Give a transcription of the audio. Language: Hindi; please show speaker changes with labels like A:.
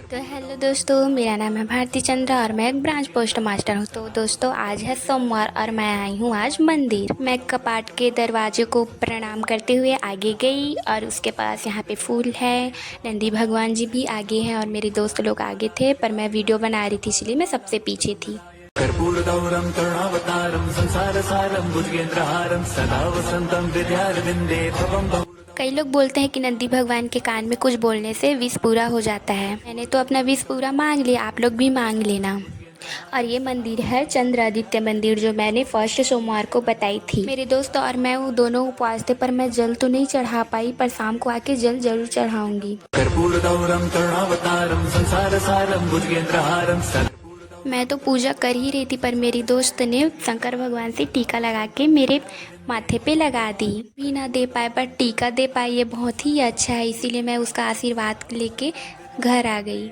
A: तो हेलो दोस्तों, मेरा नाम है भारती चंद्रा और मैं एक ब्रांच पोस्ट मास्टर हूँ। तो दोस्तों, आज है सोमवार और मैं आई हूँ आज मंदिर। मैं कपाट के दरवाजे को प्रणाम करते हुए आगे गई और उसके पास यहाँ पे फूल है। नंदी भगवान जी भी आगे हैं और मेरे दोस्त लोग आगे थे, पर मैं वीडियो बना रही थी इसलिए मैं सबसे पीछे थी।
B: कर्पूरगौरं करुणावतारं संसारसारं भुजगेन्द्रहारं सदा वसन्तं हृदयारविन्दे भवं बहु।
A: कई लोग बोलते हैं कि नंदी भगवान के कान में कुछ बोलने से विश पूरा हो जाता है। मैंने तो अपना विश पूरा मांग लिया, आप लोग भी मांग लेना। और ये मंदिर है चंद्रादित्य मंदिर, जो मैंने फर्स्ट सोमवार को बताई थी। मेरे दोस्त और मैं वो दोनों उपवास थे, पर मैं जल तो नहीं चढ़ा पाई, पर शाम को आके जल जरूर चढ़ाऊंगी।
B: कर्पूरगौरं करुणावतारं संसारसारं भुजगेन्द्रहारं सदा।
A: मैं तो पूजा कर ही रही थी, पर मेरी दोस्त ने शंकर भगवान से टीका लगा के मेरे माथे पे लगा दी। भी ना दे पाए पर टीका दे पाए, ये बहुत ही अच्छा है, इसीलिए मैं उसका आशीर्वाद लेके घर आ गई।